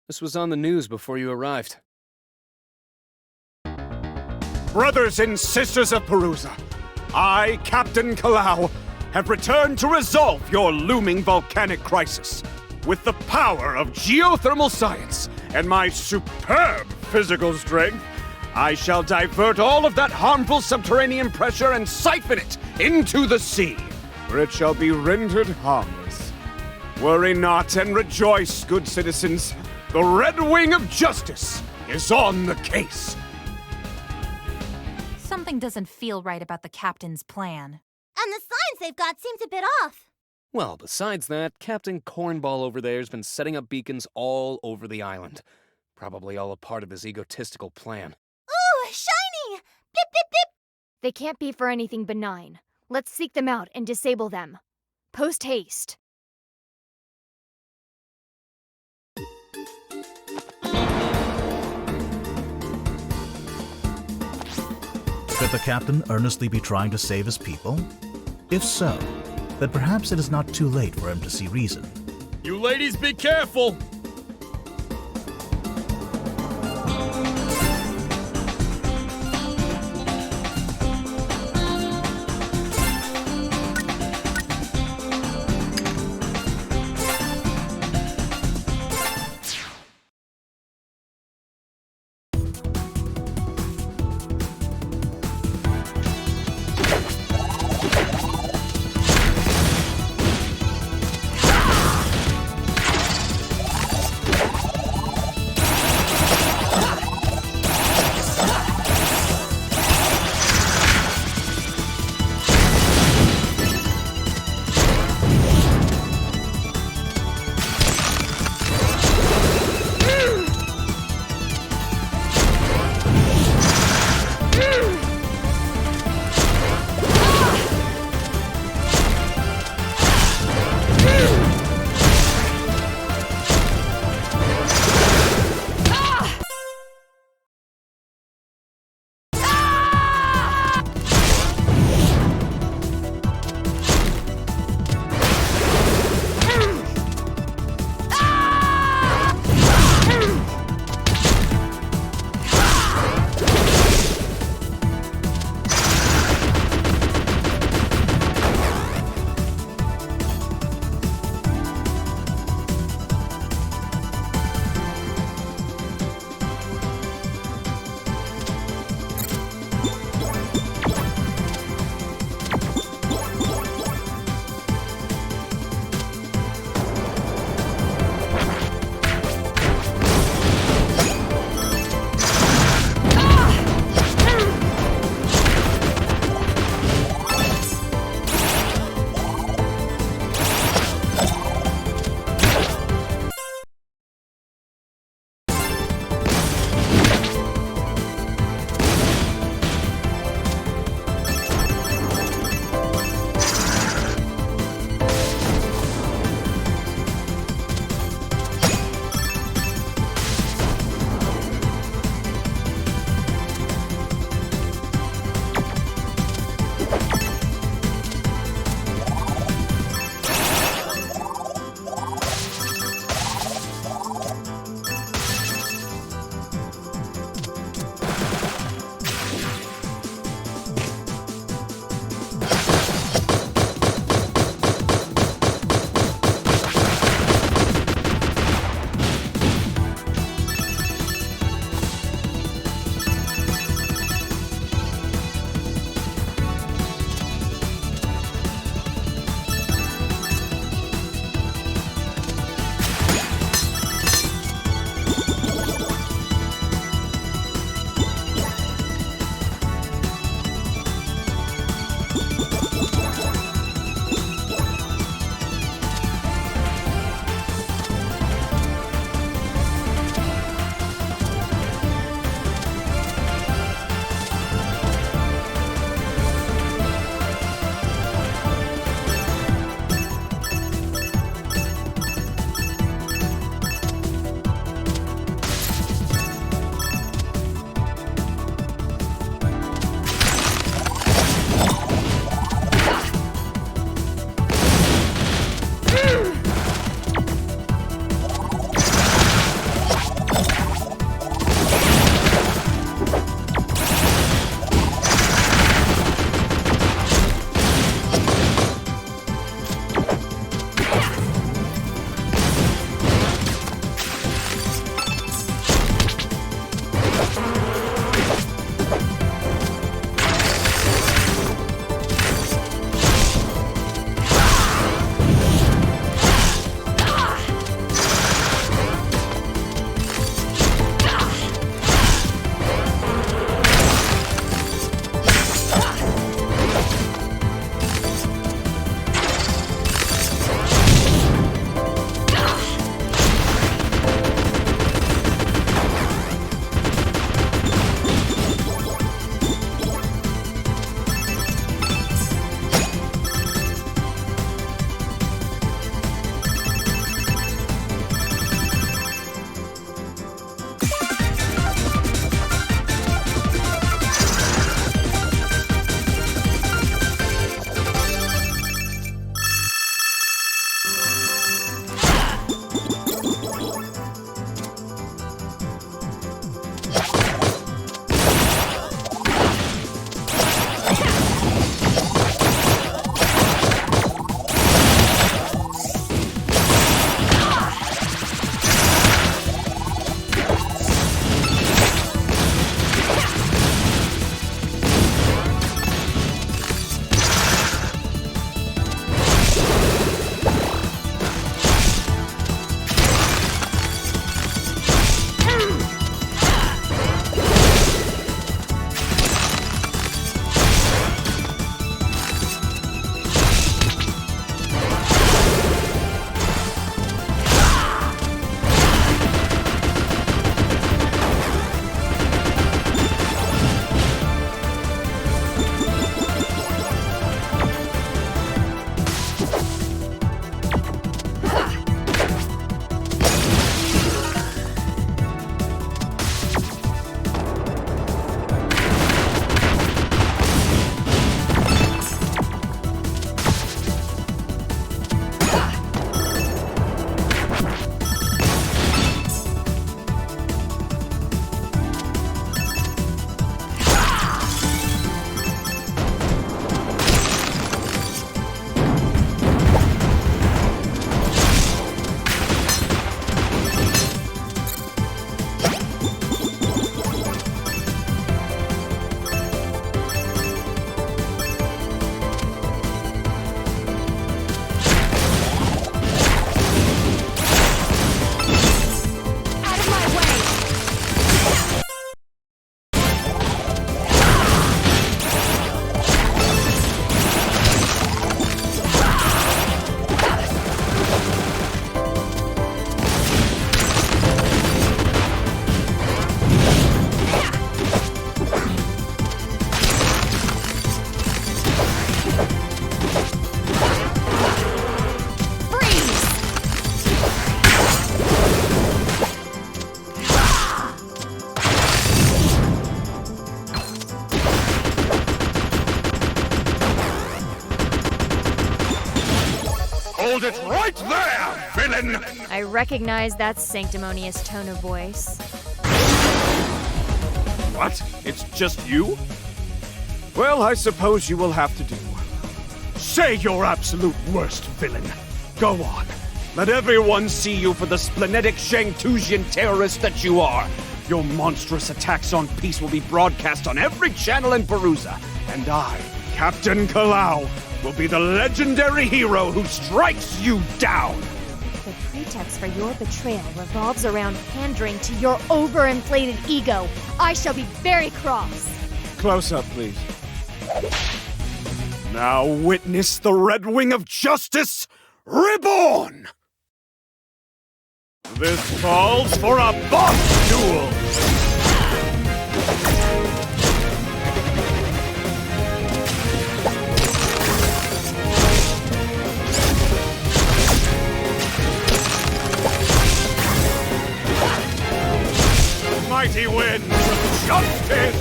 This was on the news before you arrived. Brothers and sisters of Perusa, I, Captain Kalau, have returned to resolve your looming volcanic crisis. With the power of geothermal science and my superb physical strength, I shall divert all of that harmful subterranean pressure and siphon it into the sea, where it shall be rendered harmless. Worry not and rejoice, good citizens. The Red Wing of Justice is on the case. Something doesn't feel right about the captain's plan. And the signs they've got seems a bit off. Well, besides that, Captain Cornball over there's been setting up beacons all over the island. Probably all a part of his egotistical plan. Ooh, shiny! Blip, blip, blip! They can't be for anything benign. Let's seek them out and disable them. Post haste. Could the captain earnestly be trying to save his people? If so, then perhaps it is not too late for him to see reason. You ladies be careful! Hold it right there, villain! I recognize that sanctimonious tone of voice. What? It's just you? Well, I suppose you will have to do. Say your absolute worst, villain. Go on. Let everyone see you for the splenetic Shangtusian terrorist that you are. Your monstrous attacks on peace will be broadcast on every channel in Perusa. And I, Captain Kalau, will be the legendary hero who strikes you down. The pretext for your betrayal revolves around pandering to your overinflated ego. I shall be very cross. Close up, please. Now witness the Red Wing of Justice reborn! This calls for a boss duel! Mighty winds of justice!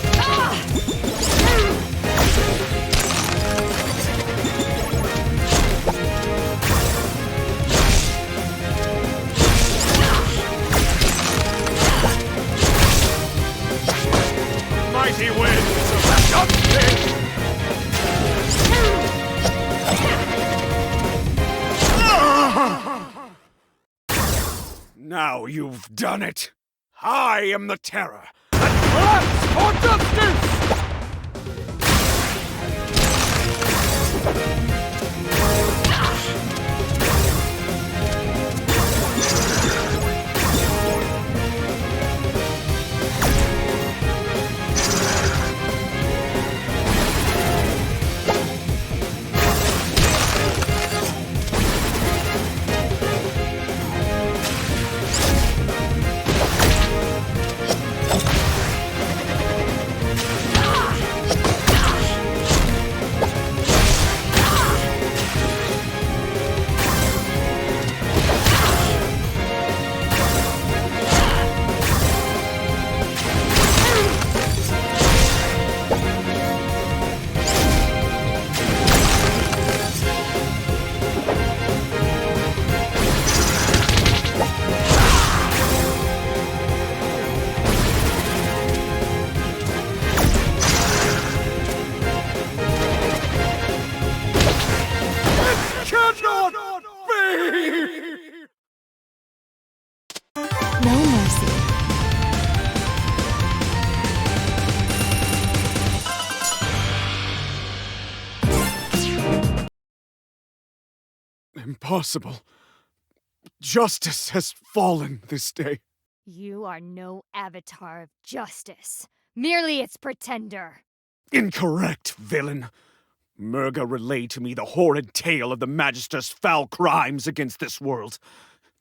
Mighty winds of justice! Now you've done it! I am the terror, and claps for justice! No mercy. Impossible. Justice has fallen this day. You are no avatar of justice, merely its pretender. Incorrect, villain. Murga relayed to me the horrid tale of the Magister's foul crimes against this world.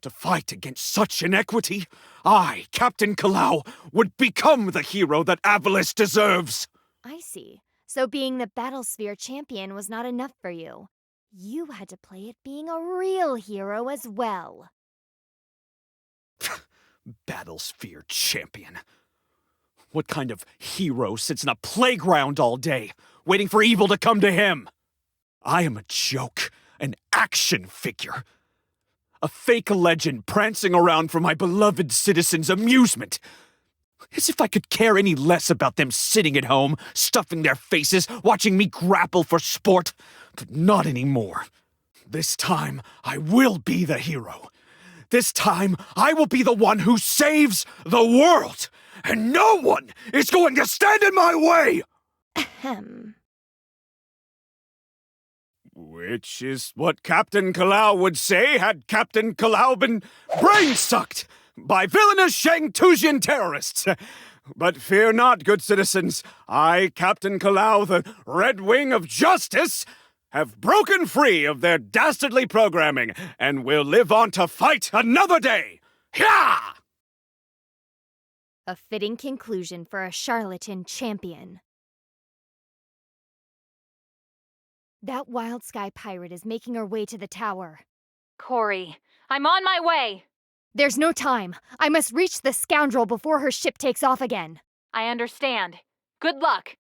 To fight against such inequity, I, Captain Kalau, would become the hero that Avalis deserves. I see. So being the Battlesphere champion was not enough for you. You had to play it being a real hero as well. Battlesphere champion. What kind of hero sits in a playground all day, waiting for evil to come to him? I am a joke, an action figure. A fake legend prancing around for my beloved citizens' amusement. As if I could care any less about them sitting at home, stuffing their faces, watching me grapple for sport. But not anymore. This time, I will be the hero. This time, I will be the one who saves the world. And no one is going to stand in my way! Ahem. Which is what Captain Kalau would say had Captain Kalau been brain-sucked by villainous Shangtusian terrorists. But fear not, good citizens. I, Captain Kalau, the Red Wing of Justice, have broken free of their dastardly programming and will live on to fight another day. Hyah! A fitting conclusion for a charlatan champion. That Wild Sky pirate is making her way to the tower. Corey, I'm on my way! There's no time. I must reach the scoundrel before her ship takes off again. I understand. Good luck!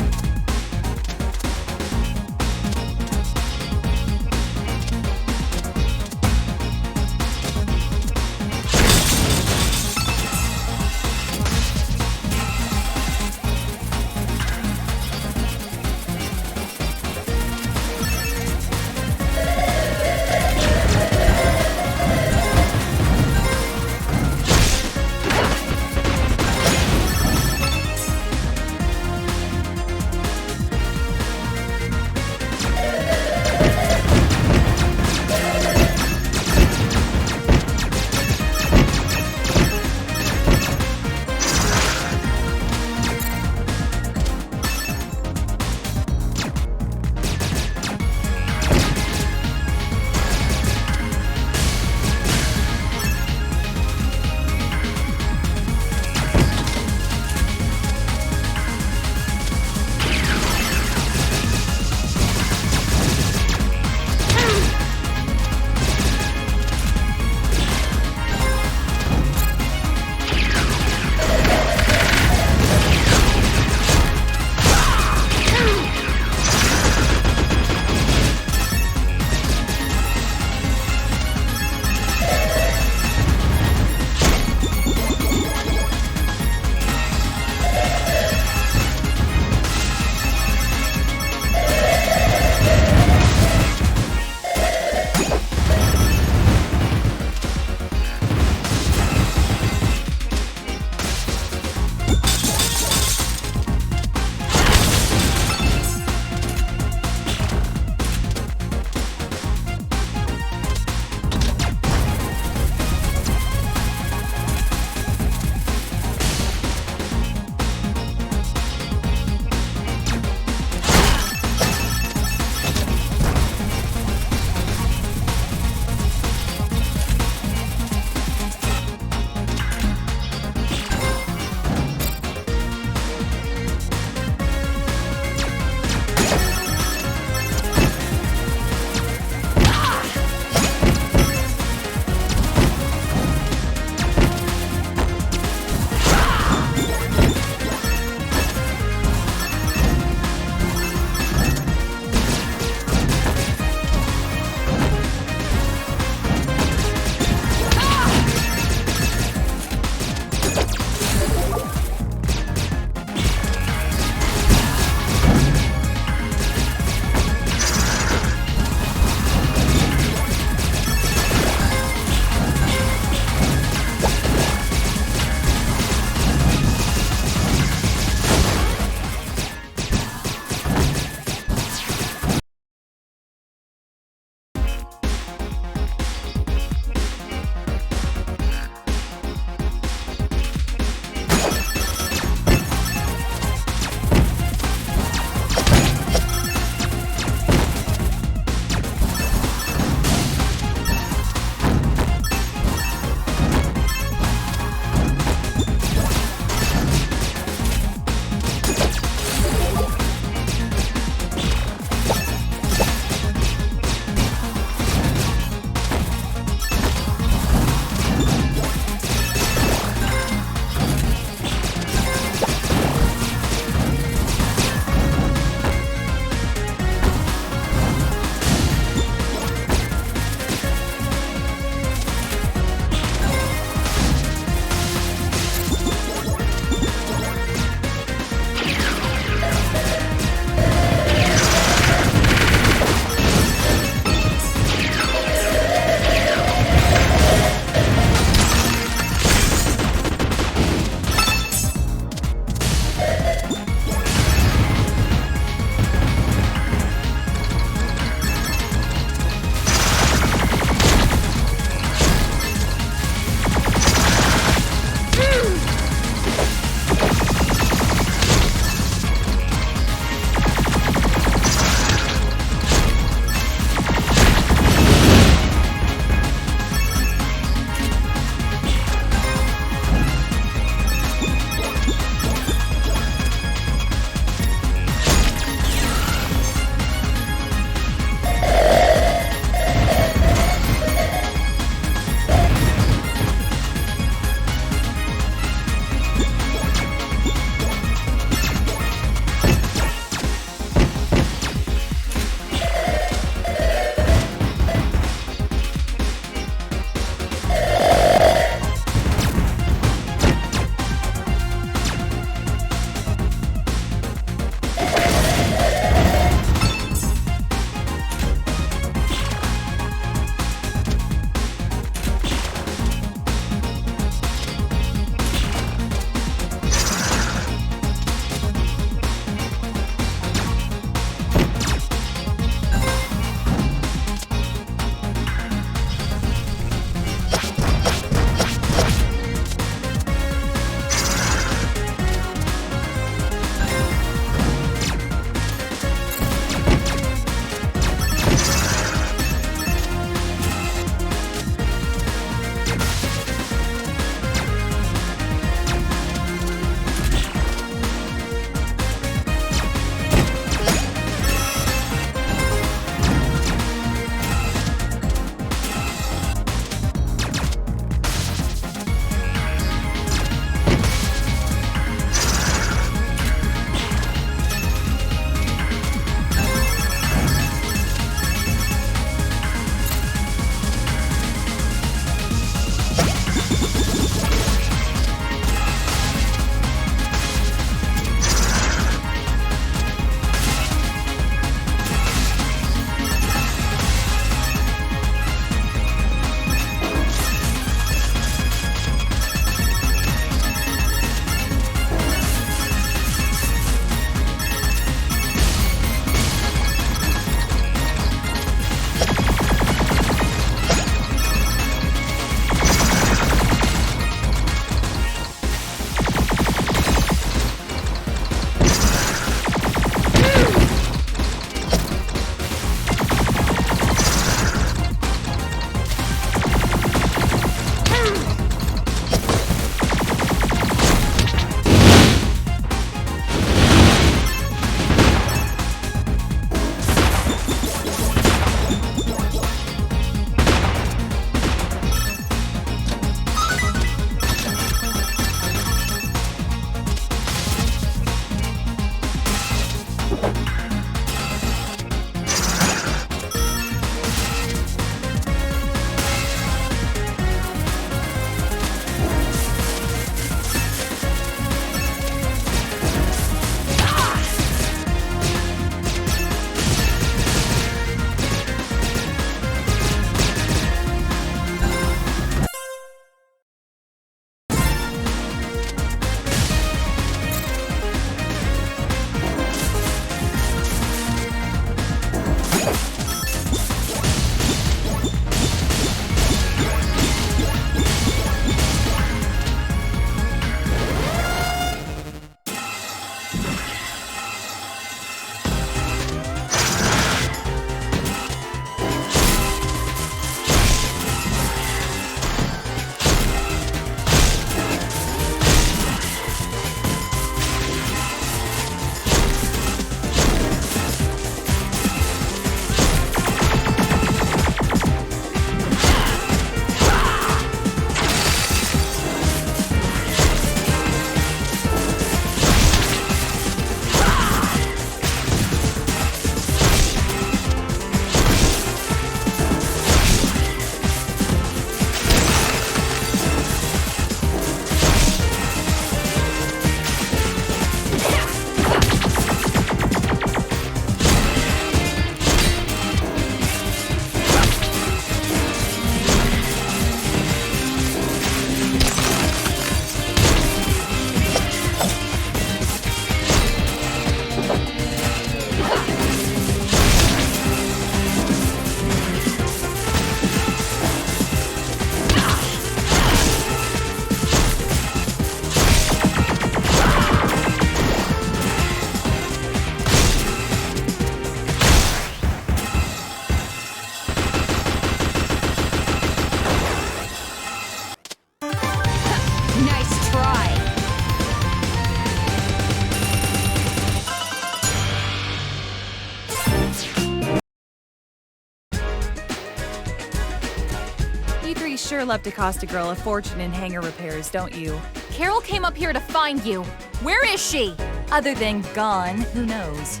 sure love to cost a girl a fortune in hangar repairs, don't you? Carol came up here to find you. Where is she? Other than gone, who knows?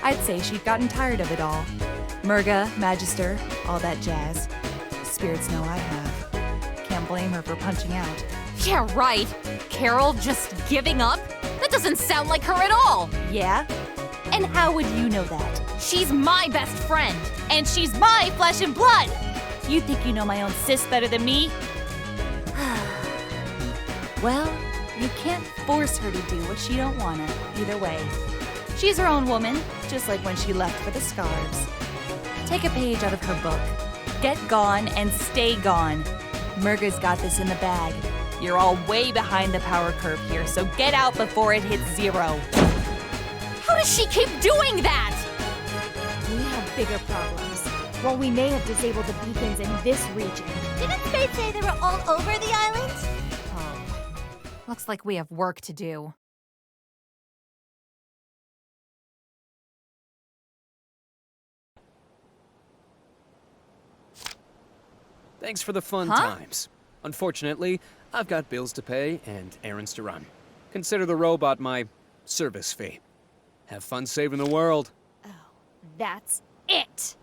I'd say she'd gotten tired of it all. Murga, Magister, all that jazz. Spirits know I have. Can't blame her for punching out. Yeah, right. Carol just giving up? That doesn't sound like her at all. Yeah? And how would you know that? She's my best friend. And she's my flesh and blood! You think you know my own sis better than me? Well, you can't force her to do what she don't wanna, either way. She's her own woman, just like when she left for the Scarves. Take a page out of her book. Get gone and stay gone. Murga's got this in the bag. You're all way behind the power curve here, so get out before it hits 0. How does she keep doing that? We have bigger problems. While we may have disabled the beacons in this region, Didn't Spade say they were all over the island? Oh, looks like we have work to do. Thanks for the fun Huh? times. Unfortunately, I've got bills to pay and errands to run. Consider the robot my service fee. Have fun saving the world. that's it!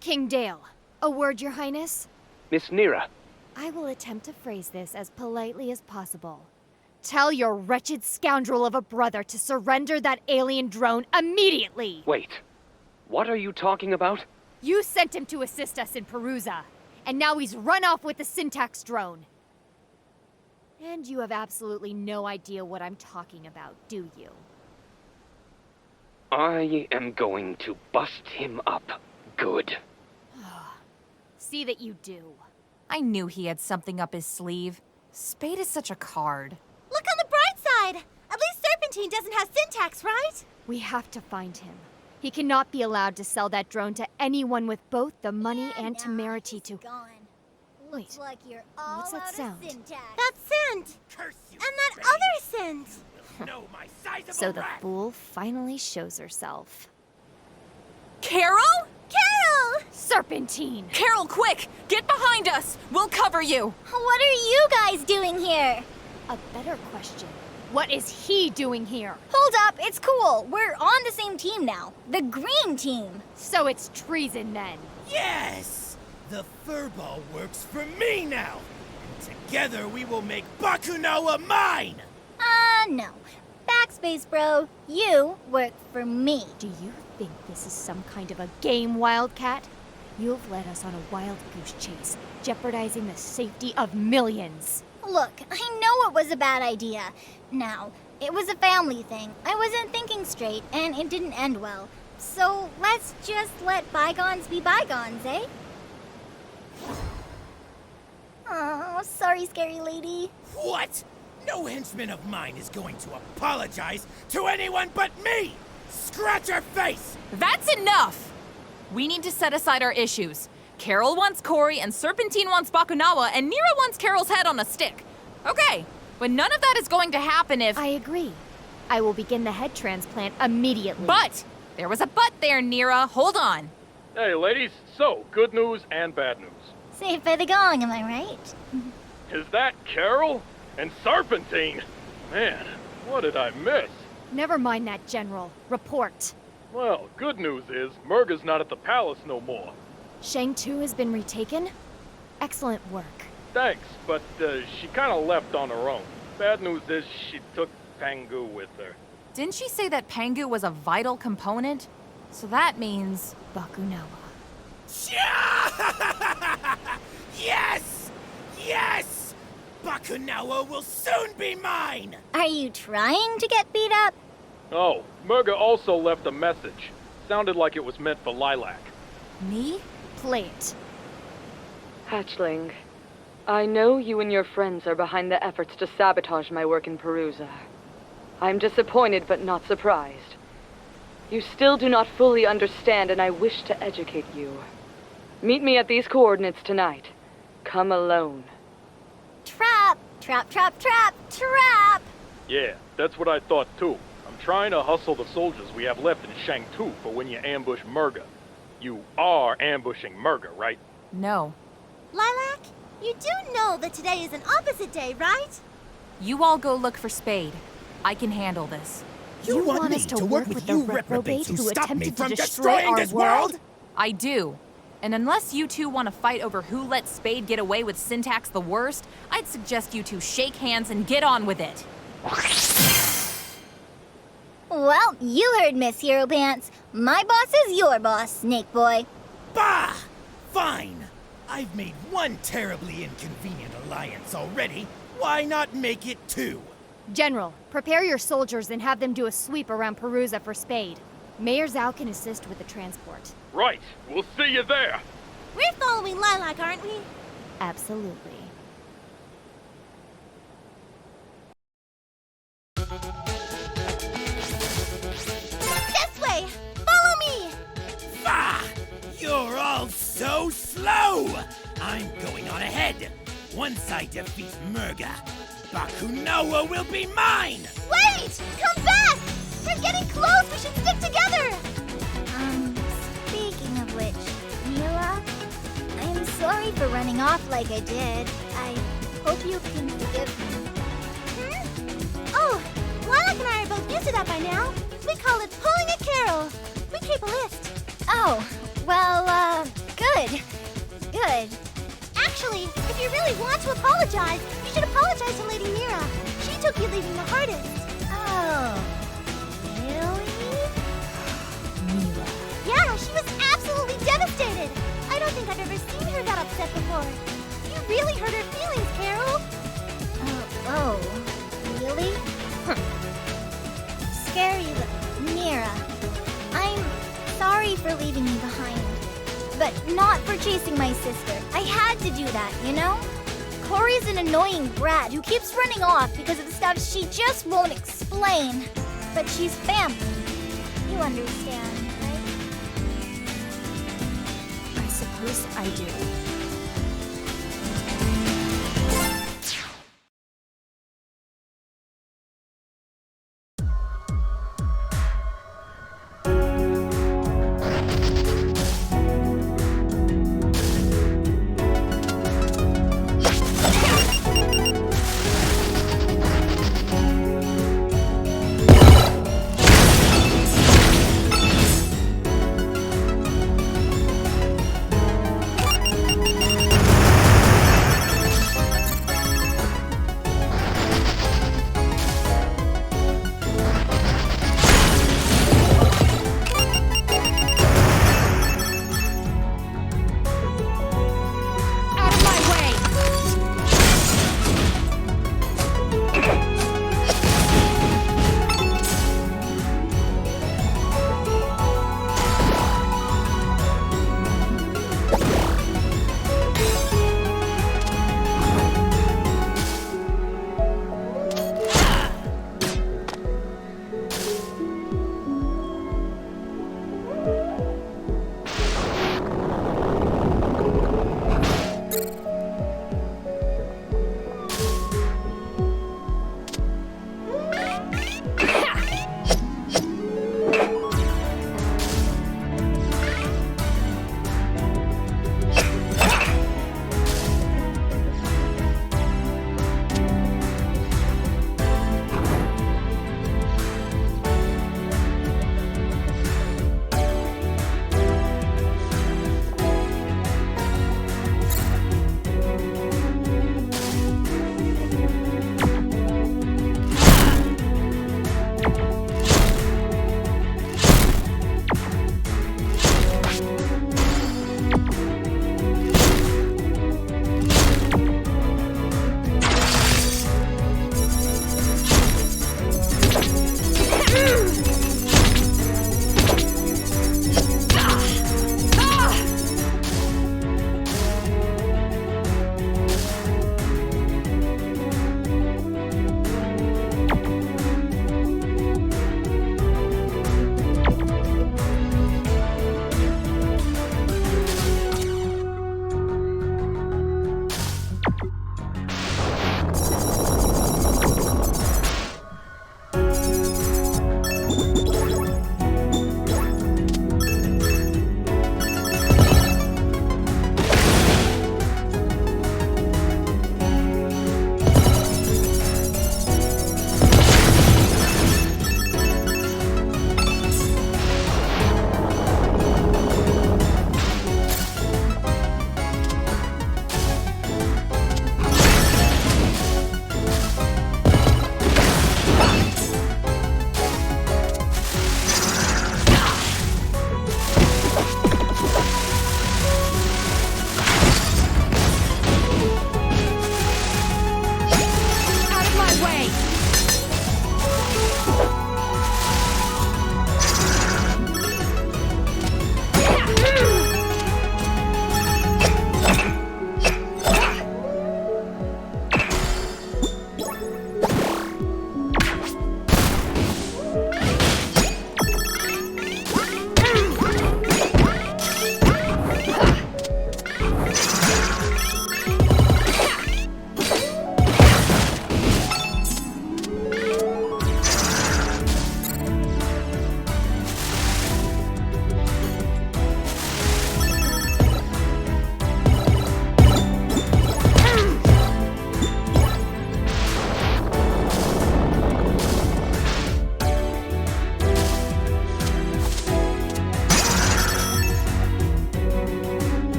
King Dale, a word, Your Highness? Miss Neera. I will attempt to phrase this as politely as possible. Tell your wretched scoundrel of a brother to surrender that alien drone immediately! Wait. What are you talking about? You sent him to assist us in Perusa, and now he's run off with the syntax drone. And you have absolutely no idea what I'm talking about, do you? I am going to bust him up. Good. See that you do. I knew he had something up his sleeve. Spade is such a card. Look on the bright side! At least Serpentine doesn't have syntax, right? We have to find him. He cannot be allowed to sell that drone to anyone with both the money and temerity to... Gone. Wait, Like you're all what's that out of sound? syntax. That scent! And that other scent! So the fool finally shows herself. Carol? Carol! Serpentine! Carol, quick! Get behind us! We'll cover you! What are you guys doing here? A better question. What is he doing here? Hold up, it's cool. We're on the same team now. The green team. So it's treason then. Yes! The furball works for me now! And together we will make Bakunawa mine! No. Backspace, bro. You work for me. Do you think this is some kind of a game, Wildcat? You've led us on a wild goose chase, jeopardizing the safety of millions. Look, I know it was a bad idea. Now, it was a family thing. I wasn't thinking straight, and it didn't end well. So let's just let bygones be bygones, eh? Oh, sorry, scary lady. What? No henchman of mine is going to apologize to anyone but me! Scratch her face! That's enough! We need to set aside our issues. Carol wants Cory, and Serpentine wants Bakunawa, and Neera wants Carol's head on a stick. Okay, but none of that is going to happen if... I agree. I will begin the head transplant immediately. But! There was a but there, Neera. Hold on. Hey, ladies. So, good news and bad news. Safe by the gong, am I right? Is that Carol? And Serpentine? Man, what did I miss? Never mind that, General. Report. Well, good news is, Murga's not at the palace no more. Shang 2 has been retaken? Excellent work. Thanks, but she kinda left on her own. Bad news is she took Pangu with her. Didn't she say that Pangu was a vital component? So that means... Bakunawa. Yes! Yes! Bakunawa will soon be mine! Are you trying to get beat up? Oh, Murga also left a message. Sounded like it was meant for Lilac. Me? Play it. Hatchling, I know you and your friends are behind the efforts to sabotage my work in Perusa. I'm disappointed but not surprised. You still do not fully understand, and I wish to educate you. Meet me at these coordinates tonight. Come alone. Trap! Trap, trap, trap, trap! Yeah, that's what I thought too. I'm trying to hustle the soldiers we have left in Shang-Tu for when you ambush Murga. You are ambushing Murga, right? No. Lilac, you do know that today is an opposite day, right? You all go look for Spade. I can handle this. You want me to work with you reprobates who stopped me from destroying this world? I do. And unless you two want to fight over who let Spade get away with Syntax the worst, I'd suggest you two shake hands and get on with it. Well, you heard Miss Hero Pants. My boss is your boss, Snake Boy. Bah! Fine. I've made one terribly inconvenient alliance already. Why not make it two? General, prepare your soldiers and have them do a sweep around Perusa for Spade. Mayor Zhao can assist with the transport. Right. We'll see you there. We're following Lilac, aren't we? Absolutely. This way! Follow me! Bah! You're all so slow! I'm going on ahead. Once I defeat Murga, Bakunawa will be mine! Wait! Come back! We're getting close! We should stick together! Speaking of which, Mila, I'm sorry for running off like I did. I hope you can forgive me. Oh, Lilac and I are both used to that by now. We call it pulling a carol. We keep a list. Oh, well, good. Good. Actually, if you really want to apologize, you should apologize to Lady Neera. She took you leaving the hardest. Oh, really? Mila. Yeah, she was absolutely devastated. I don't think I've ever seen her that upset before. You really hurt her feelings, Carol. Oh, really? Scary, Neera. I'm sorry for leaving you behind. But not for chasing my sister. I had to do that, you know? Corey's an annoying brat who keeps running off because of stuff she just won't explain. But she's family. You understand, right? I suppose I do.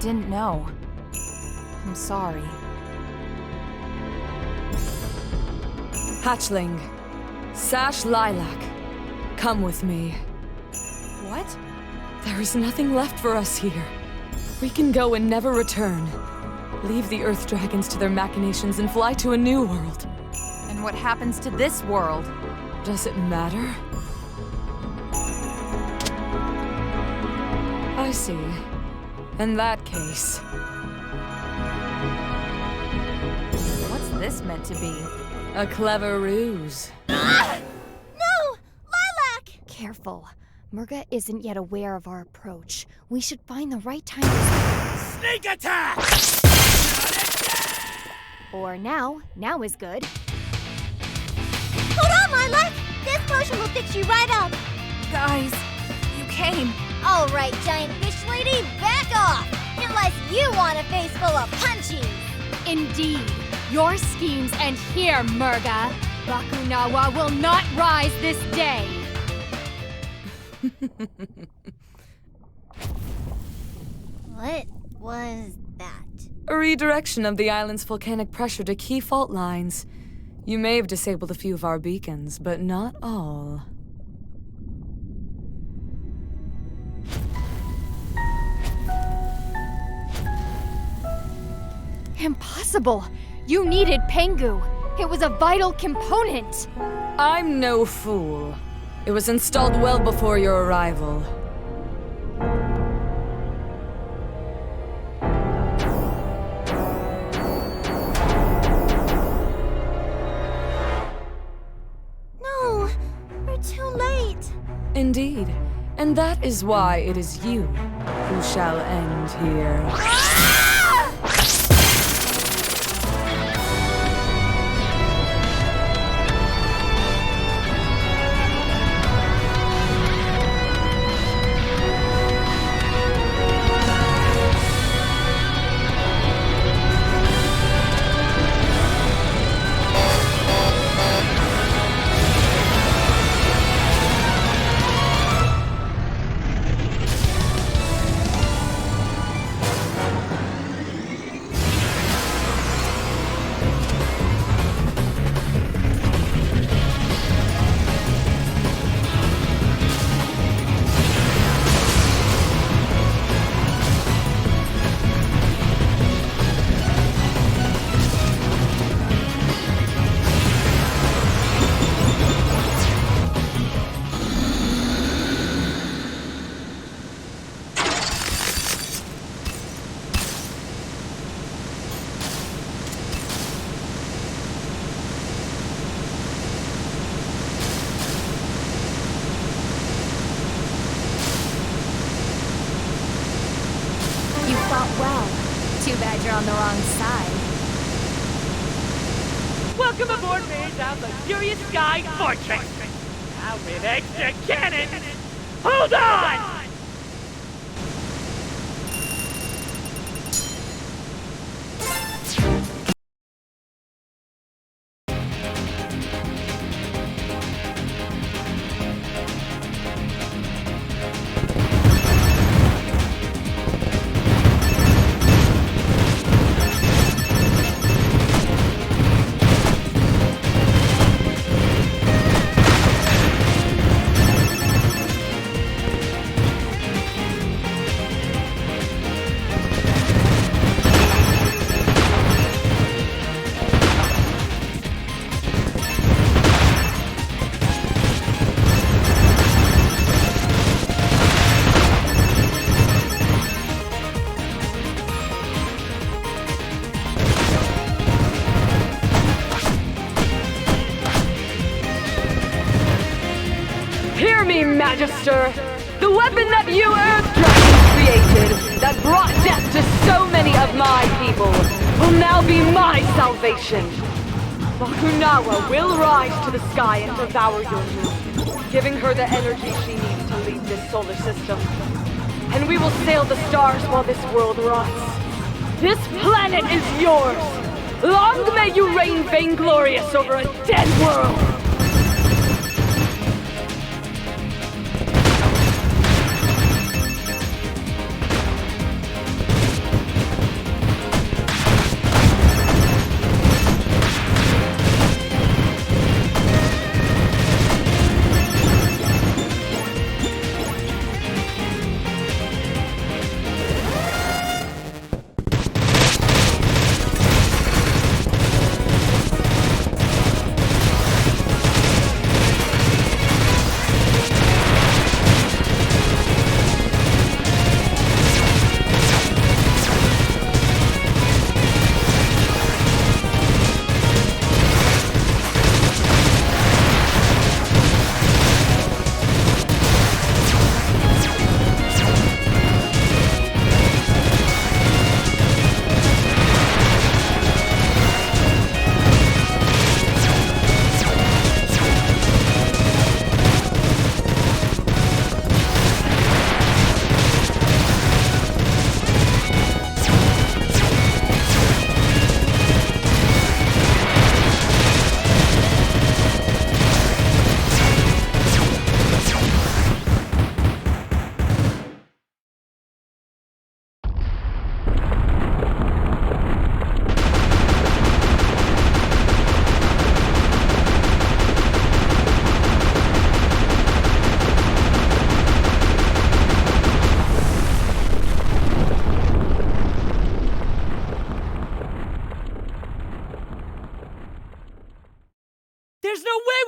didn't know. I'm sorry. Hatchling, Sash Lilac, come with me. What? There is nothing left for us here. We can go and never return. Leave the Earth Dragons to their machinations and fly to a new world. And what happens to this world? Does it matter? I see. In that case... What's this meant to be? a clever ruse. No! Lilac! Careful. Murga isn't yet aware of our approach. We should find the right time to... Sneak attack! Or now. Now is good. Hold on, Lilac! This potion will fix you right up! Guys, you came. All right, giant fish lady, back off! Unless you want a face full of punchies! Indeed. Your schemes end here, Murga. Bakunawa will not rise this day. What was that? A redirection of the island's volcanic pressure to key fault lines. You may have disabled a few of our beacons, but not all. Impossible! You needed Pengu. It was a vital component. I'm no fool. It was installed well before your arrival. No, we're too late. Indeed. And that is why it is you who shall end here. Well, too bad you're on the wrong side. Welcome aboard Mayor's Out Luxurious Sky Fortress! Now with extra cannons! Hold on! Hear me, Magister! The weapon that you Earth Dragons created, that brought death to so many of my people, will now be my salvation! Bakunawa will rise to the sky and devour your moon, giving her the energy she needs to leave this solar system. And we will sail the stars while this world rots. This planet is yours! Long may you reign vainglorious over a dead world!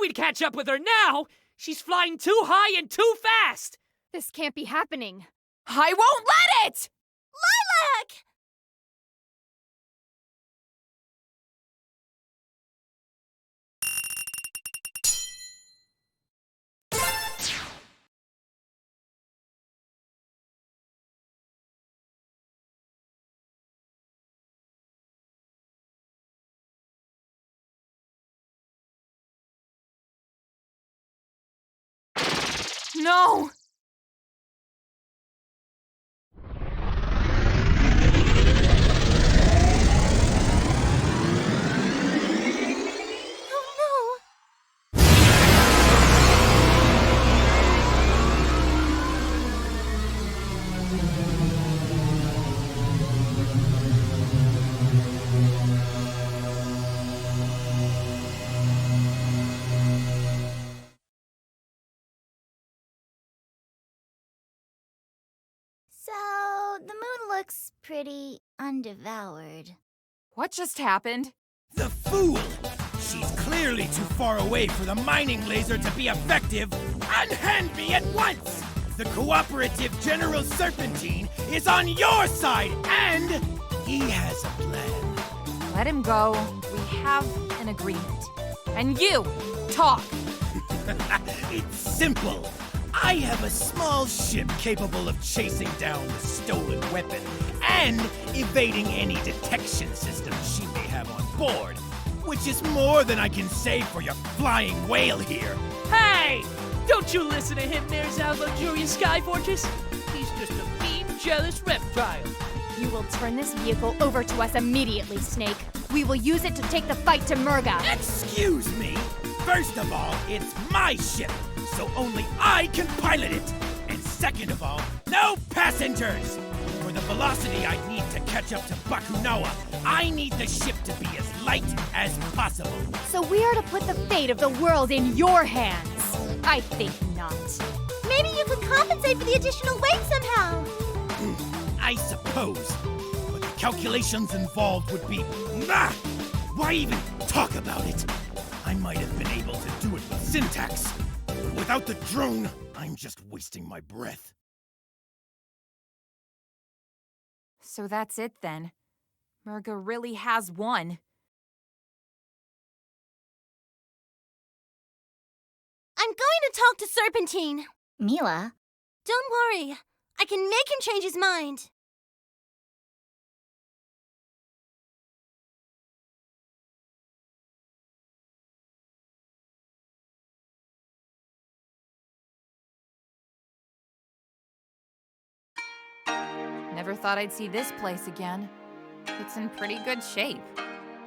we'd catch up with her now! She's flying too high and too fast! This can't be happening. I won't let it! Lilac! No! Oh So, the moon looks pretty undevoured. What just happened? The fool! She's clearly too far away for the mining laser to be effective. Unhand me at once! The cooperative General Serpentine is on your side, and he has a plan. Let him go. We have an agreement. And you, talk! It's simple. I have a small ship capable of chasing down the stolen weapon and evading any detection system she may have on board, which is more than I can say for your flying whale here. Hey! Don't you listen to him near our luxurious sky fortress. He's just a mean, jealous reptile. You will turn this vehicle over to us immediately, Snake. We will use it to take the fight to Murga. Excuse me. First of all, it's my ship, so only I can pilot it. And second of all, no passengers. For the velocity I need to catch up to Bakunawa, I need the ship to be as light as possible. So we are to put the fate of the world in your hands. I think not. Maybe you could compensate for the additional weight somehow. I suppose. But the calculations involved would be... Nah! Why even talk about it? I might have been able to do it with syntax. But without the drone, I'm just wasting my breath. So that's it then. Murga really has won. I'm going to talk to Serpentine. Mila, Don't worry. I can make him change his mind. Never thought I'd see this place again. It's in pretty good shape.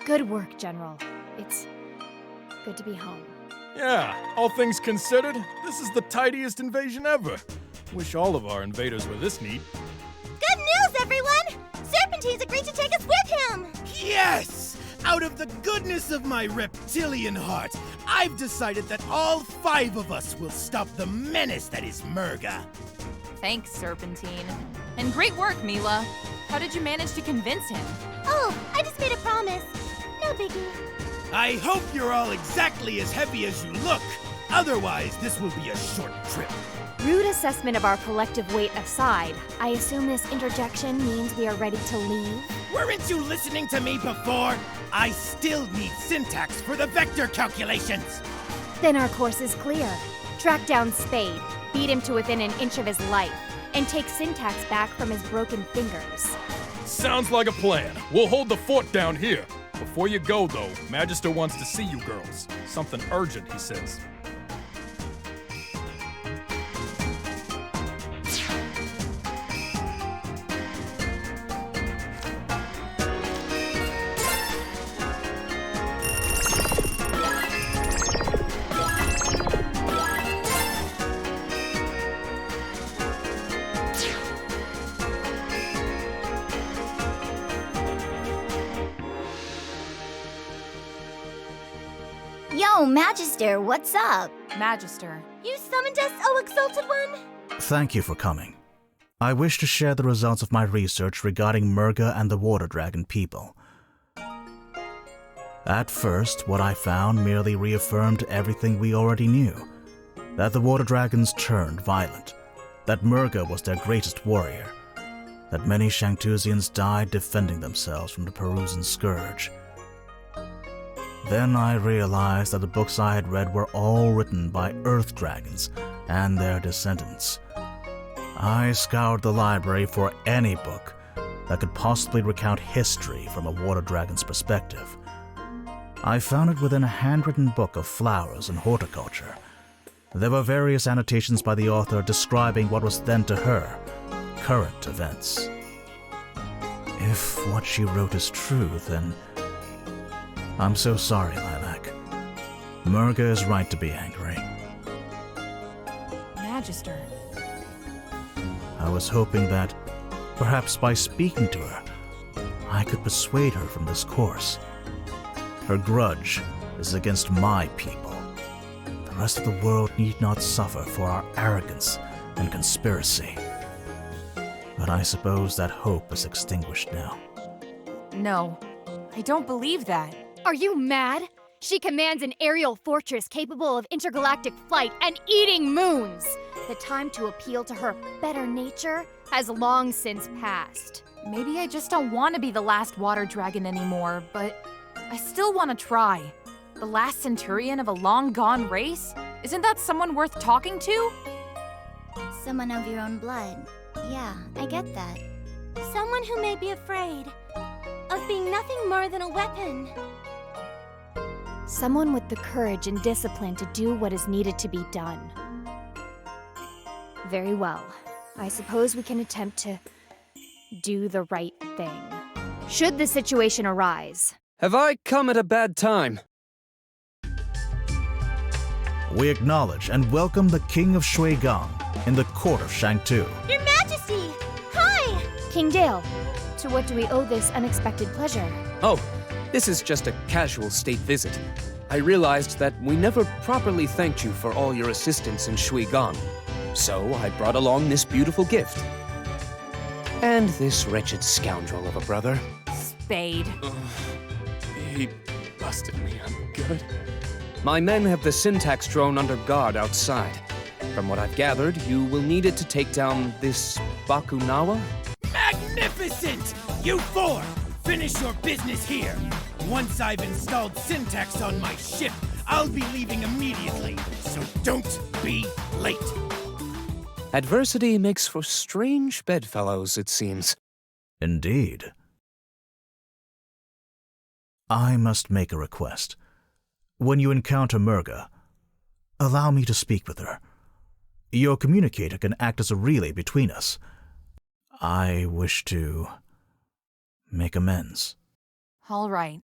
Good work, General. It's good to be home. Yeah, all things considered, this is the tidiest invasion ever. Wish all of our invaders were this neat. Good news, everyone! Serpentine's agreed to take us with him! Yes! Out of the goodness of my reptilian heart, I've decided that all 5 of us will stop the menace that is Murga. Thanks, Serpentine. And great work, Mila. How did you manage to convince him? Oh, I just made a promise. No biggie. I hope you're all exactly as heavy as you look. Otherwise, this will be a short trip. Rude assessment of our collective weight aside, I assume this interjection means we are ready to leave? Weren't you listening to me before? I still need syntax for the vector calculations. Then our course is clear. Track down Spade, beat him to within an inch of his life, and take syntax back from his broken fingers. Sounds like a plan. We'll hold the fort down here. Before you go, though, Magister wants to see you girls. Something urgent, he says. Yo, Magister, what's up? Magister. You summoned us, oh exalted one? Thank you for coming. I wish to share the results of my research regarding Murga and the Water Dragon people. At first, what I found merely reaffirmed everything we already knew. That the water dragons turned violent, that Murga was their greatest warrior, that many Shangtusians died defending themselves from the Perusian scourge. Then I realized that the books I had read were all written by earth dragons and their descendants. I scoured the library for any book that could possibly recount history from a water dragon's perspective. I found it within a handwritten book of flowers and horticulture. There were various annotations by the author describing what was then to her current events. If what she wrote is true, then I'm so sorry, Lilac. Murga is right to be angry. Magister. I was hoping that, perhaps by speaking to her, I could persuade her from this course. Her grudge is against my people. The rest of the world need not suffer for our arrogance and conspiracy. But I suppose that hope is extinguished now. No, I don't believe that. Are you mad? She commands an aerial fortress capable of intergalactic flight and eating moons! The time to appeal to her better nature has long since passed. Maybe I just don't want to be the last water dragon anymore, but I still want to try. The last centurion of a long-gone race? Isn't that someone worth talking to? Someone of your own blood. Yeah, I get that. Someone who may be afraid of being nothing more than a weapon. Someone with the courage and discipline to do what is needed to be done. Very well. I suppose we can attempt to do the right thing. Should the situation arise. Have I come at a bad time? We acknowledge and welcome the King of Shuigang in the court of Shangtu. Your Majesty! Hi! King Dale, to what do we owe this unexpected pleasure? Oh, this is just a casual state visit. I realized that we never properly thanked you for all your assistance in Shuigang. So I brought along this beautiful gift. And this wretched scoundrel of a brother. Spade. He busted me. I'm good. My men have the syntax drone under guard outside. From what I've gathered, you will need it to take down this Bakunawa? Magnificent! You four, finish your business here. Once I've installed syntax on my ship, I'll be leaving immediately, so don't be late. Adversity makes for strange bedfellows, it seems. Indeed. I must make a request. When you encounter Murga, allow me to speak with her. Your communicator can act as a relay between us. I wish to make amends. All right.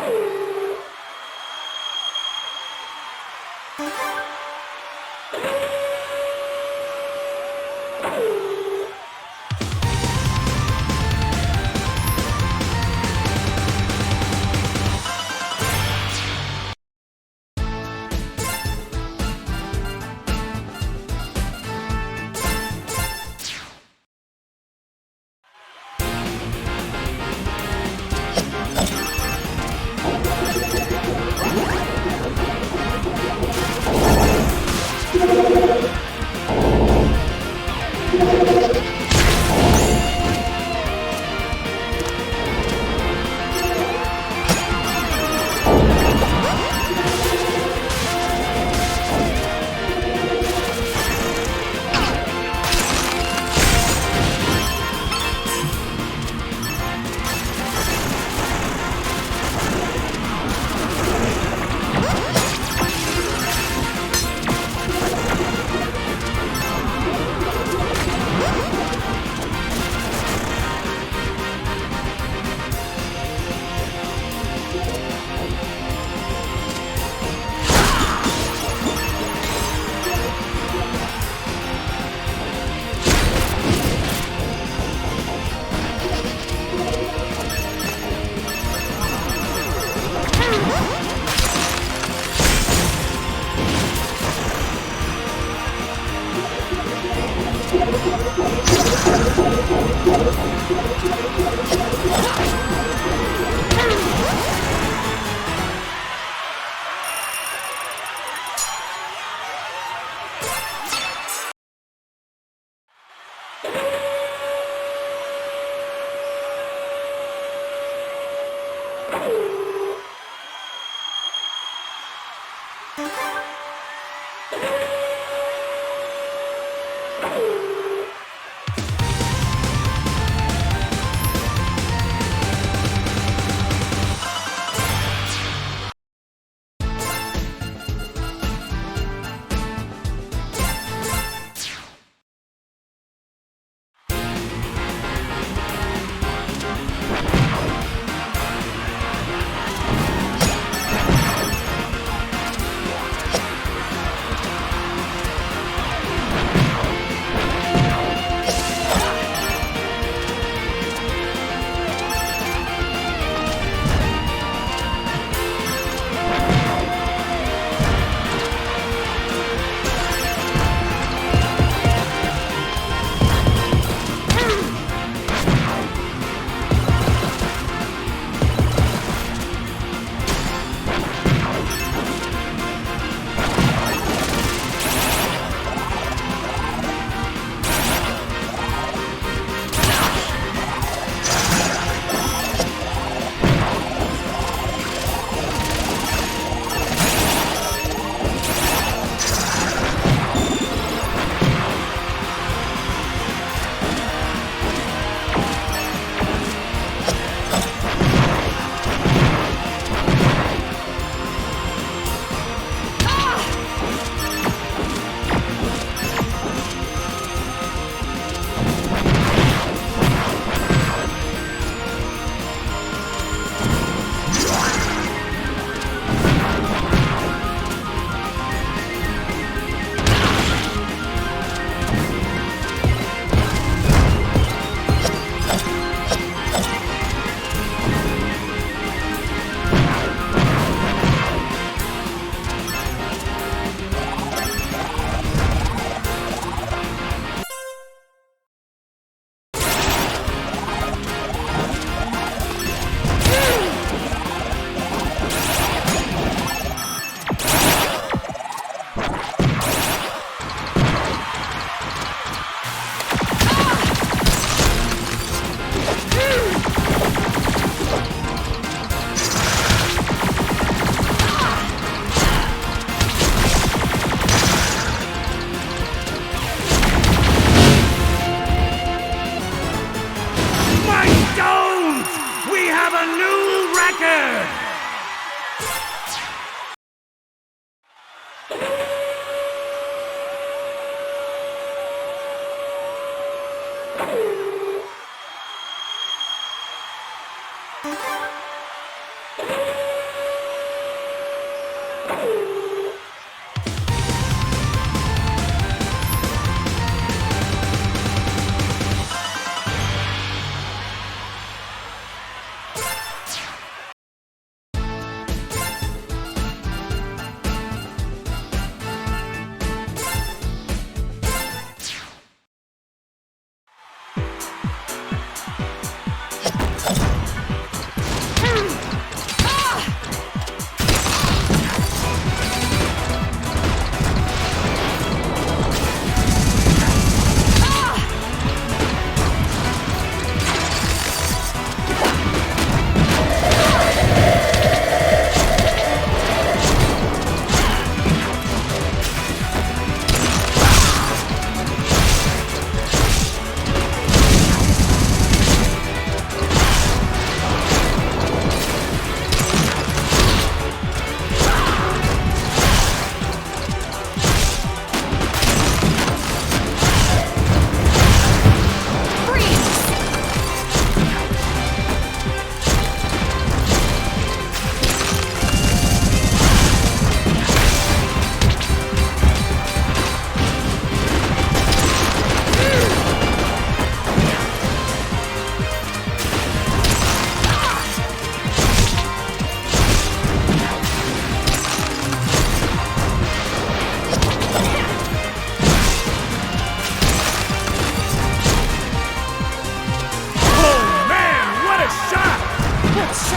you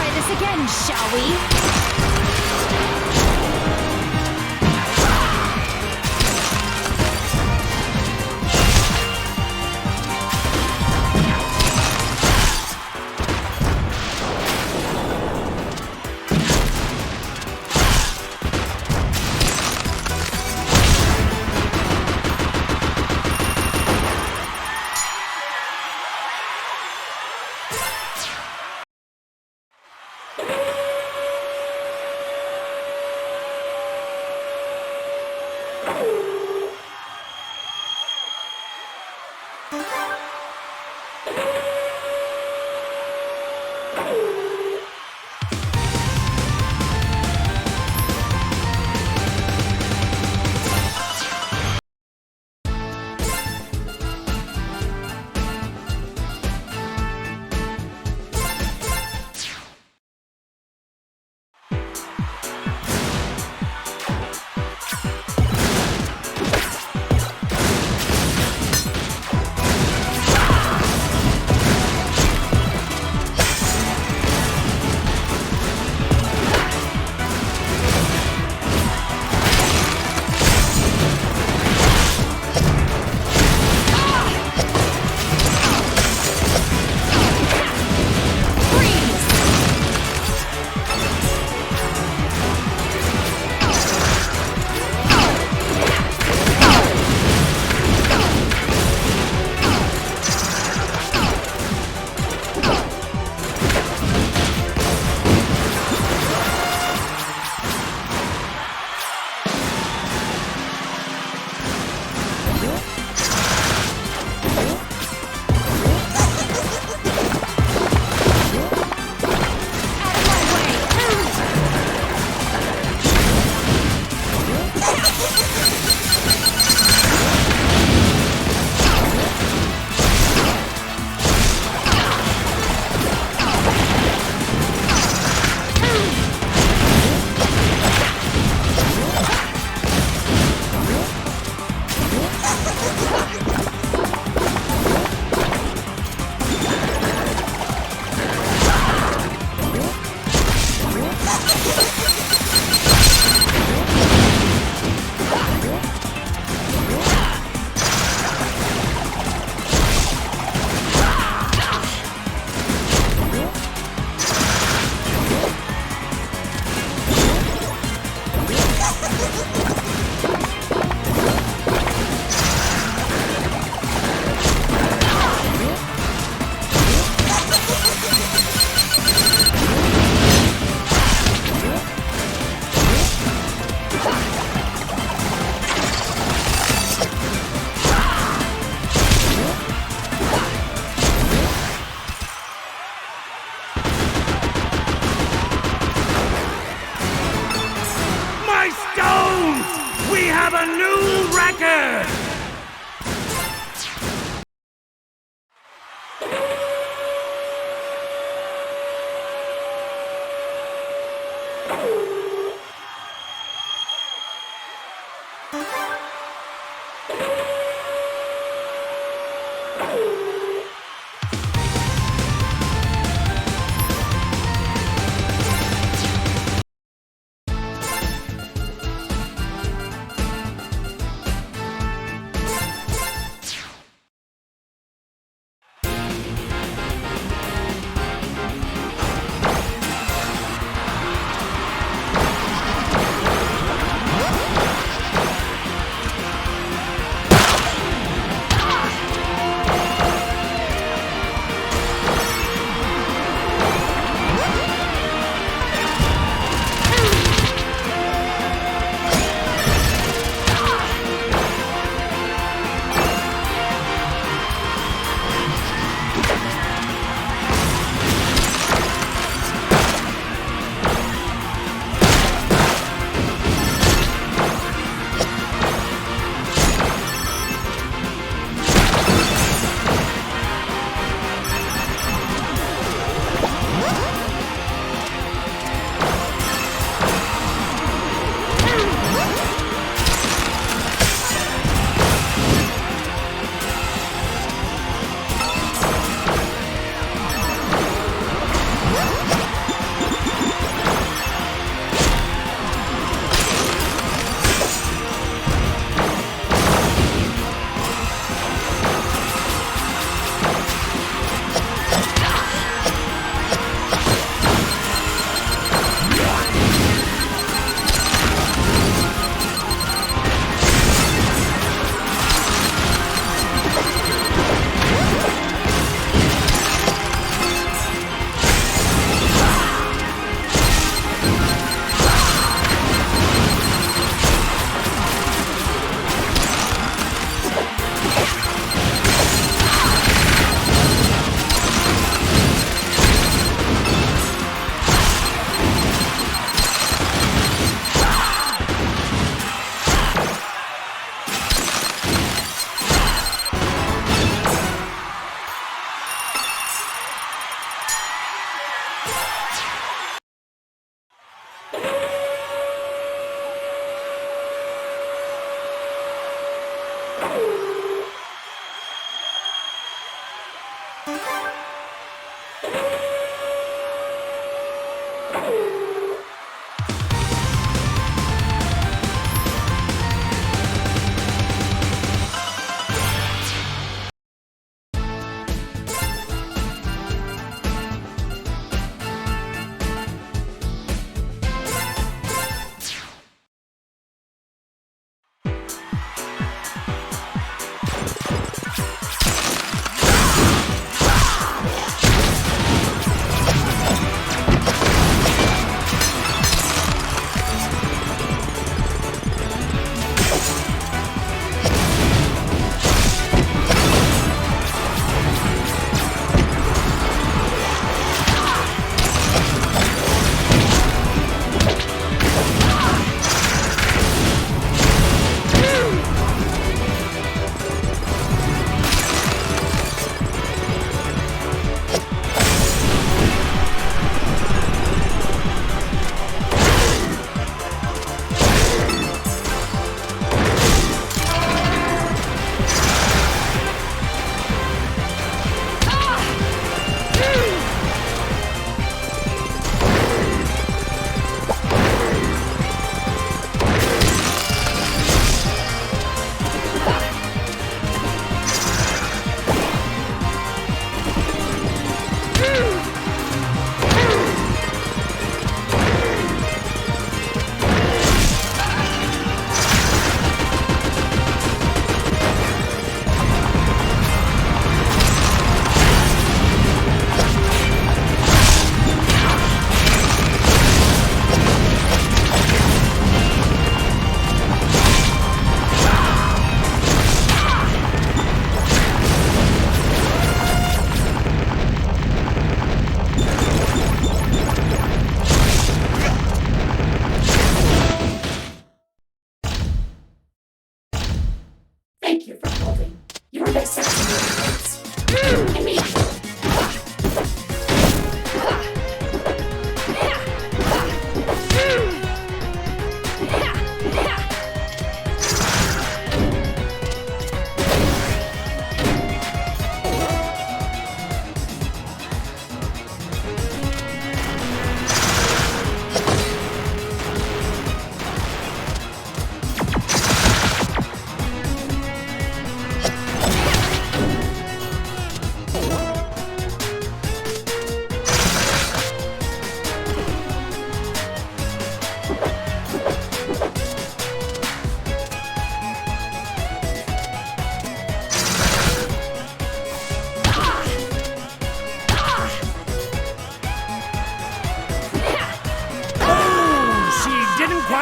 try this again, shall we? have a new record!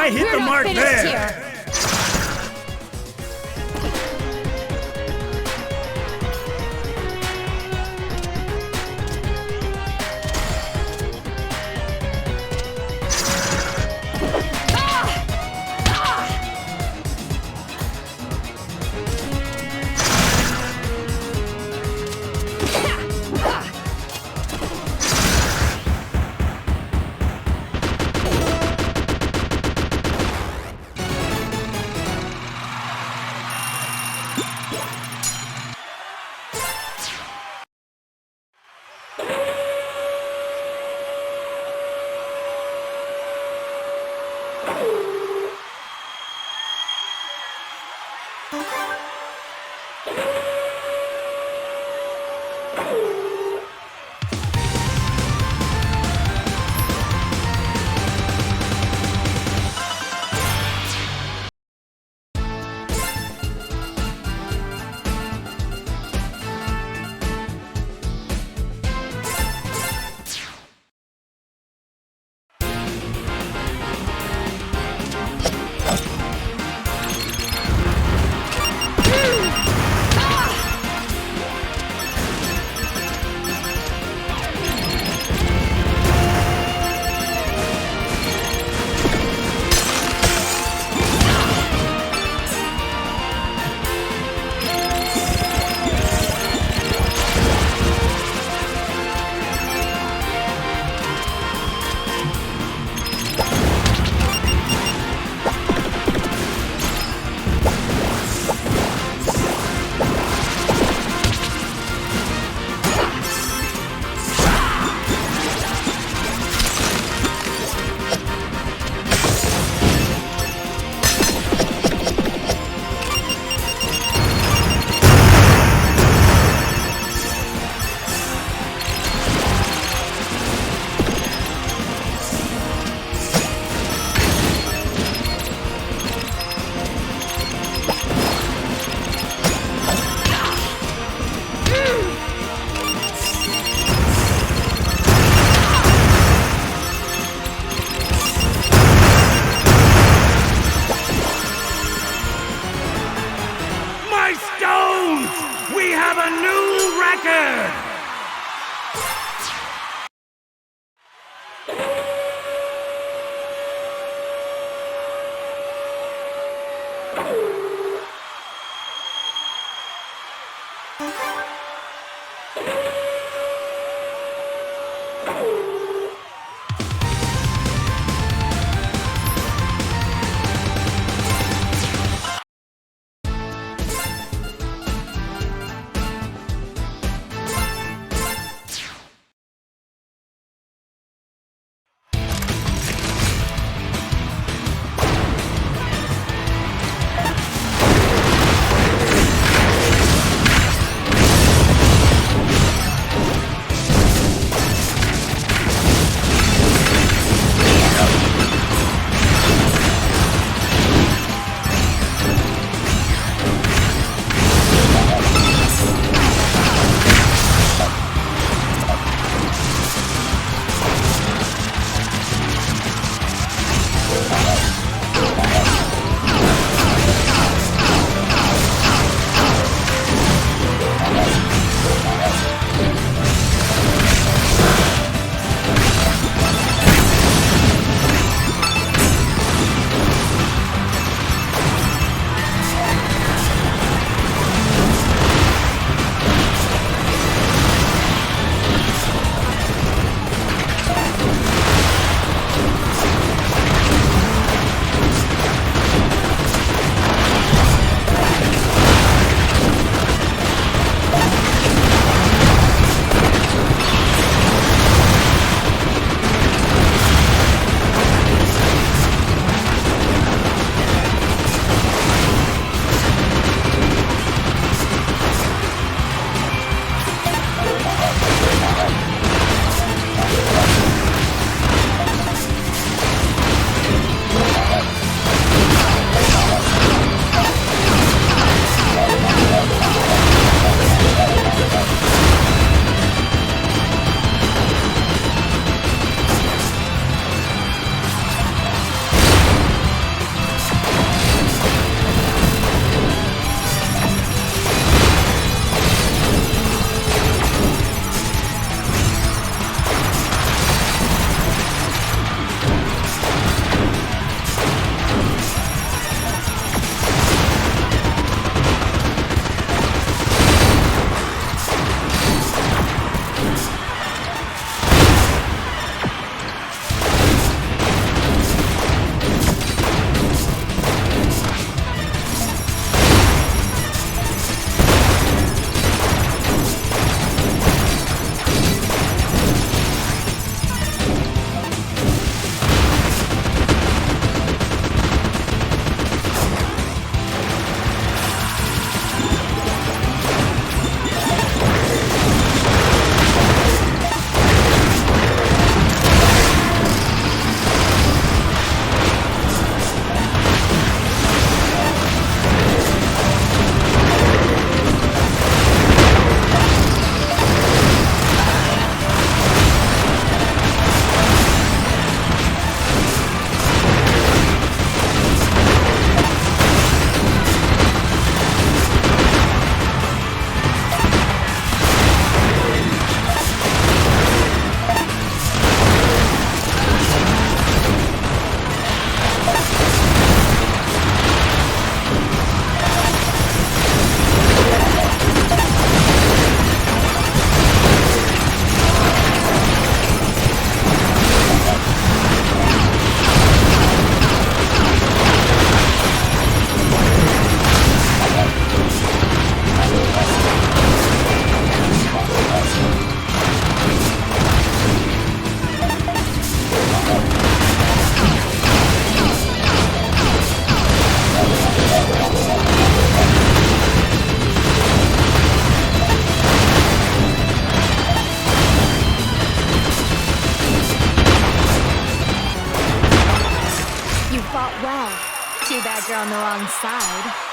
I hit the mark there. Here. not well. Too bad you're on the wrong side.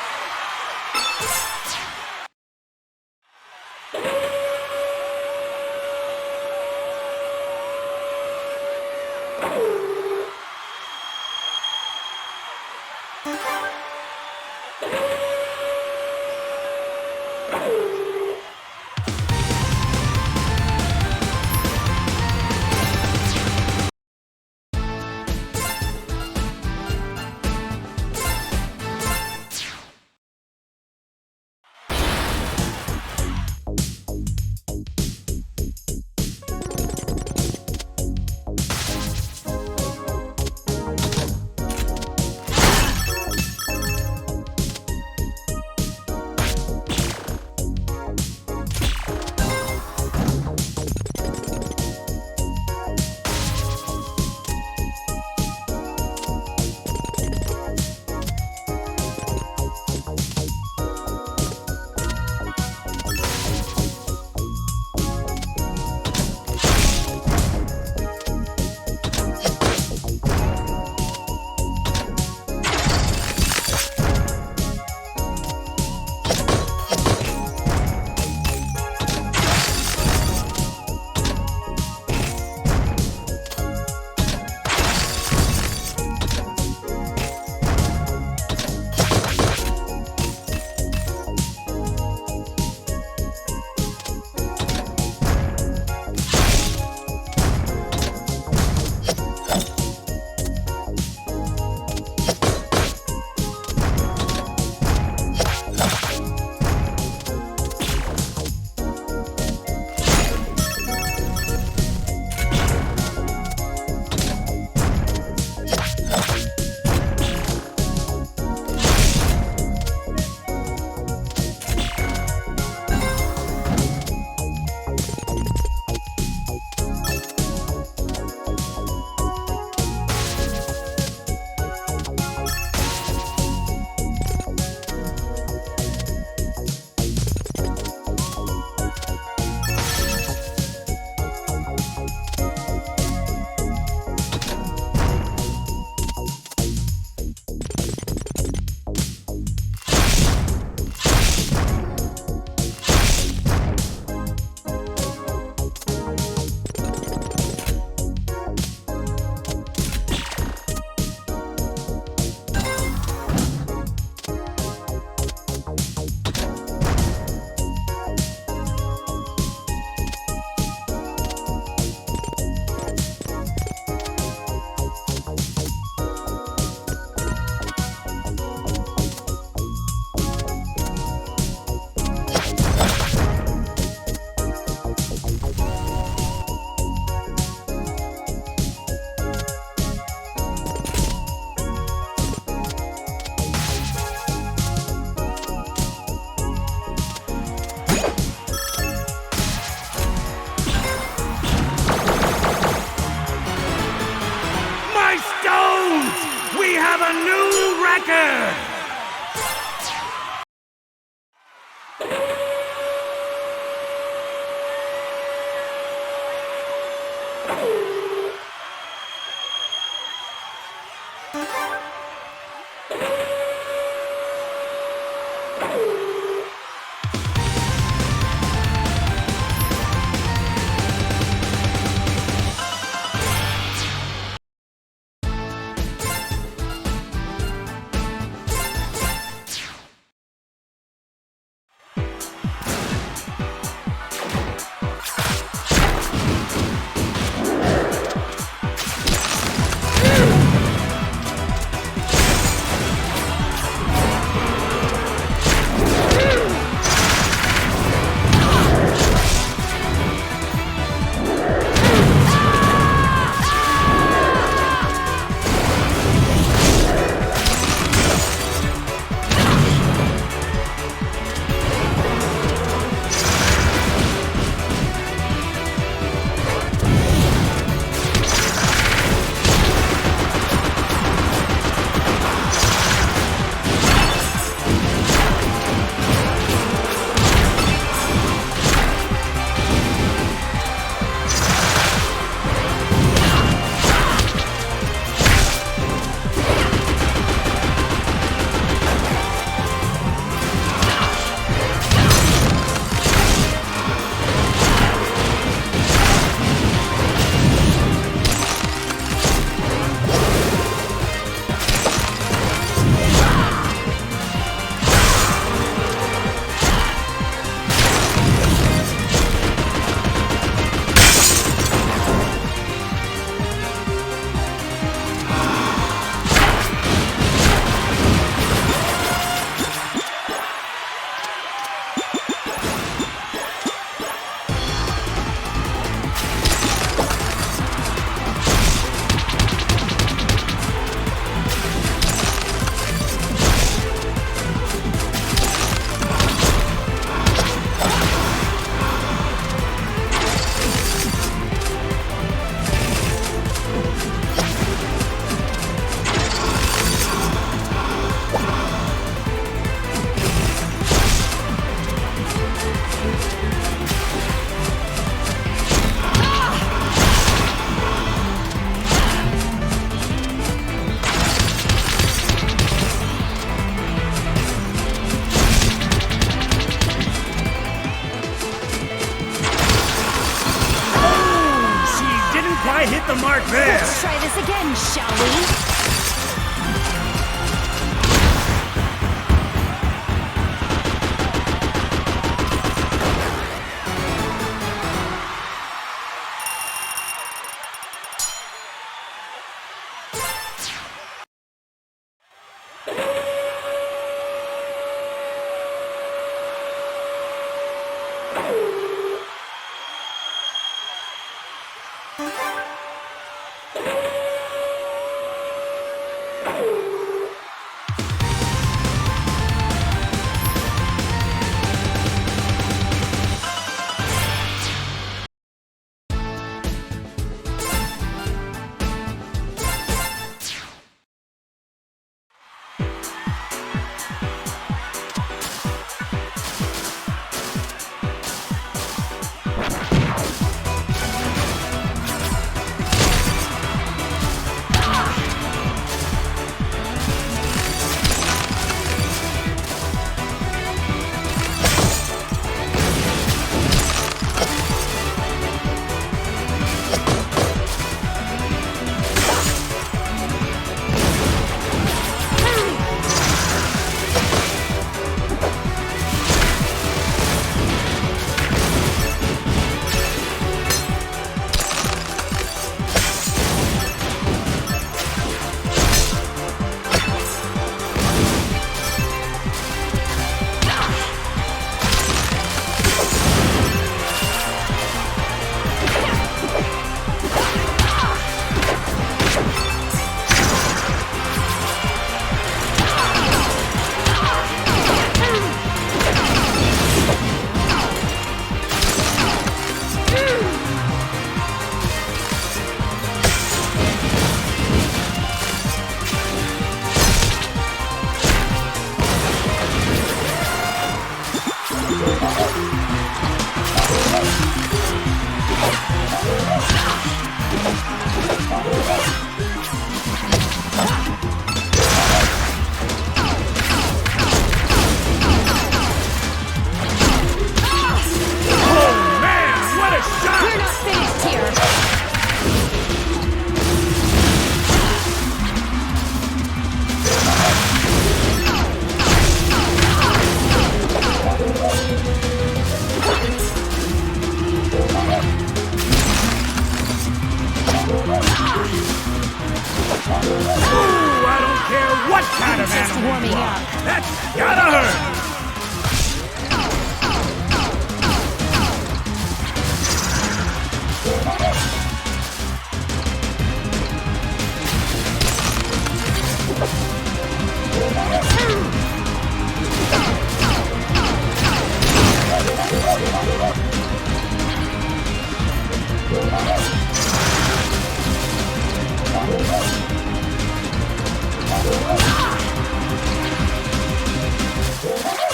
shall we? warming up. That's gotta hurt! Ah!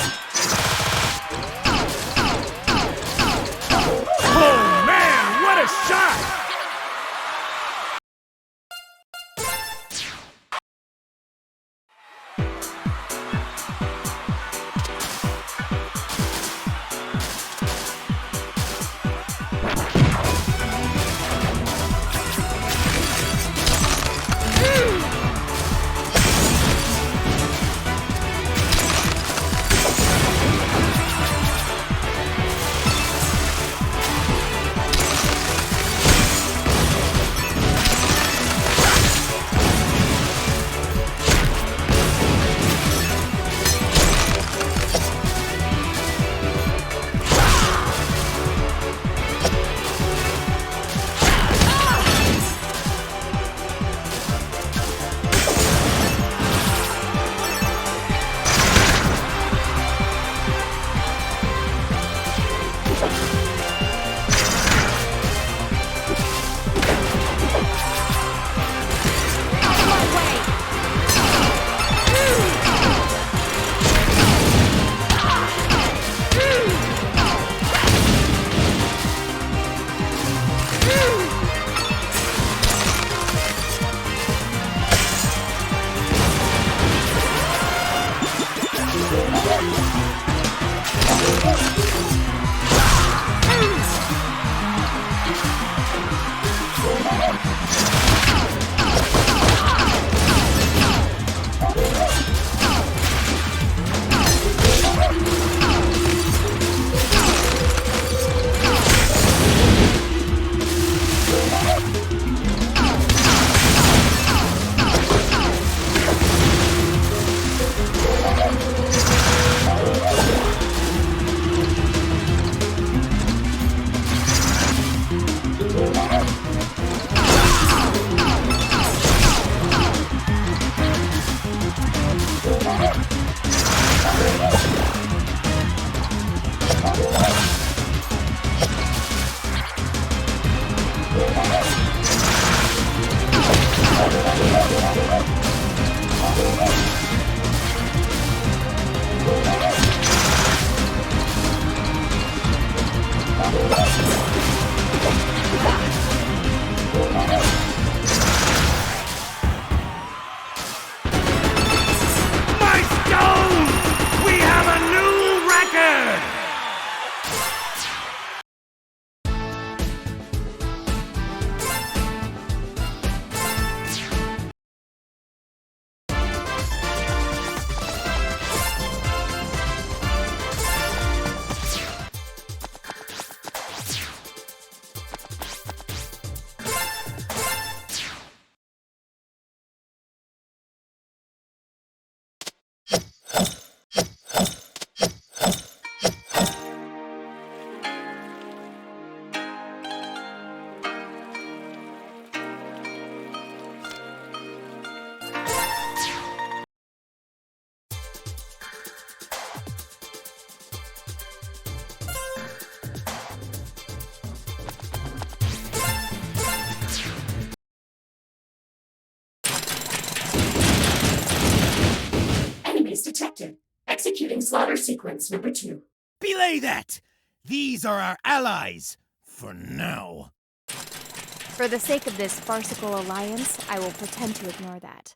detected. Executing slaughter sequence number 2. Belay that! These are our allies. For now. For the sake of this farcical alliance, I will pretend to ignore that.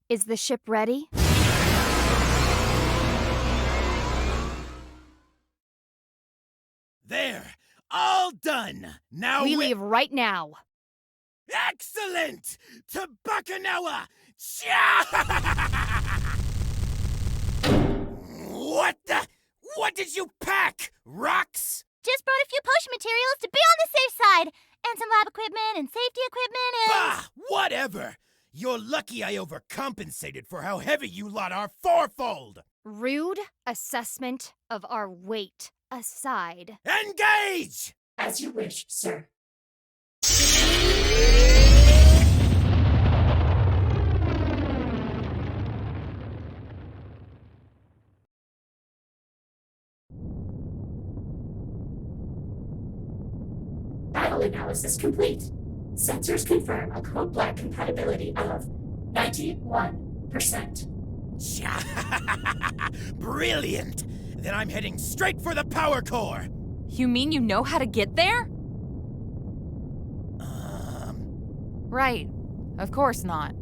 Is the ship ready? There! All done! Now We leave right now. Excellent! To Bakunawa! What the? What did you pack? Rocks? Just brought a few potion materials to be on the safe side. And some lab equipment and safety equipment and... Bah! Whatever! You're lucky I overcompensated for how heavy you lot are fourfold! Rude assessment of our weight aside. Engage! As you wish, sir. Battle analysis complete. Sensors confirm a code black compatibility of 91%. Brilliant! Then I'm heading straight for the power core! You mean you know how to get there? Right. Of course not.